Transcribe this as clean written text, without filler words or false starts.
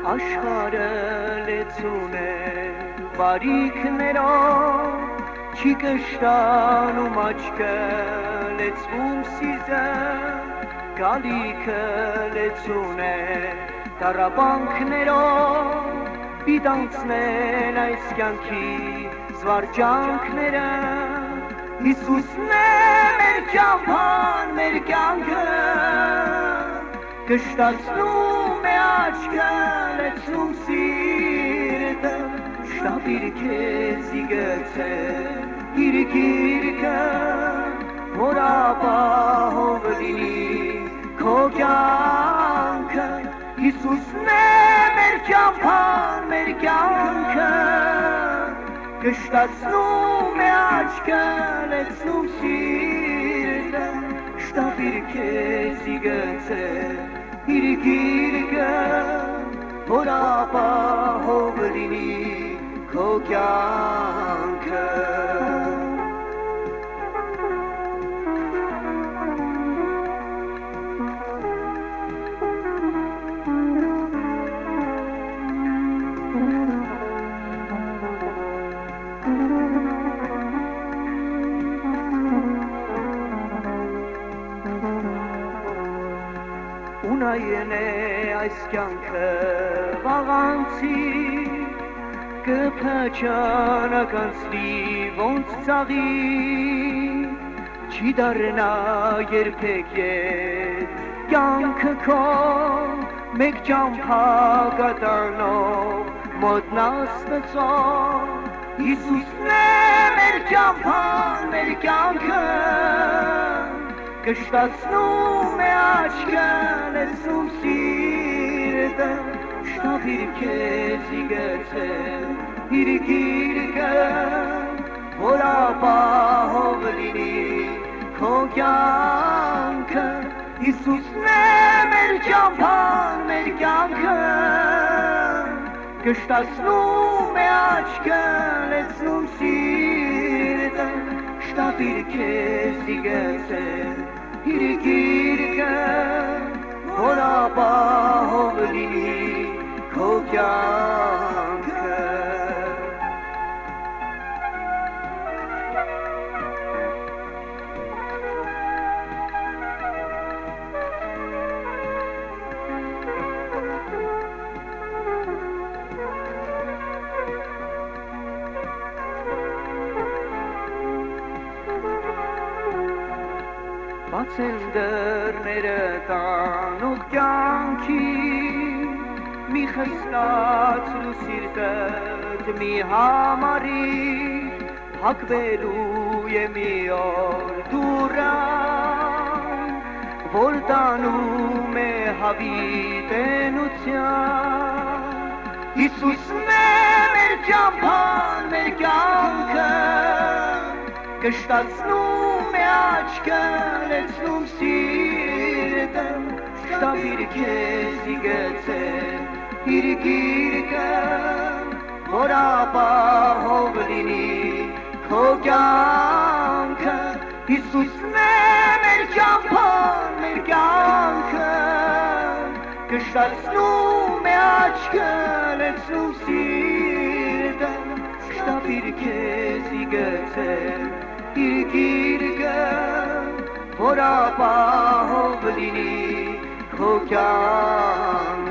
Աշխարհը լեցուն է բարիքներով Չի կշտանում աչքը լեցվում սիզը Գալիքը լեցուն է տառապանքներով Պիտանցնել այս կյանքի զվարճանքները Հիսուսն է մեր ճամփան, մեր կյանքը Կշտացնում է աչքը, լեցնում սիրտը Շտապիր քեզ իգեցե իր գիրկը Որ ապահով լինի քո կյանքը Հիսուսն է մեր ճամփան, մեր կյանքը Կշտացնում է աչքը, լեցնում սիրտը Շտապիր քեզ իգեցե իր գիրկը Որ ապահով լինի քո կյանքը Ունայն է այս կյանքը վաղանցի Կփչանականցնի ոնց ծաղի Չի դառնա երբեք ետ կյանքը քո Մեկ ճամփա կատարնով մոտնա Աստծո Հիսուսն է մեր ճամփան, մեր կյանքը Կշտացնում է աչքը, լեցնում սիրտը Շտապիր քեզ իգեցե իր գիրկը Որ ապահով լինի քո կյանքը Հիսուսն է մեր ճամփան, մեր կյանքը Կշտացնում է աչքը, լեցնում սիրտը Շտապիր քեզ իգեցե իր գիրկը Որ ապահով լինի քո կյանքը Բաց են դռները տանուկ կյանքի Մի խստացրու սիրտդ մի համարի Հակվելու է մի օր դուռան Որ տանում է հավիտենության Հիսուսն է մեր ճամփան, մեր կյանքը Կշտացնում է աչքը, լեցնում սիրտը Շտապիր քեզ իգեցե իր գիրկը Որ ապահով լինի քո կյանքը Հիսուսն է մեր ճամփան, մեր կյանքը Կշտացնում է աչքը, լեցնում սիրտը Շտապիր քեզ իգեցե իր գիրկը Որ ապահով լինի քո կյանքը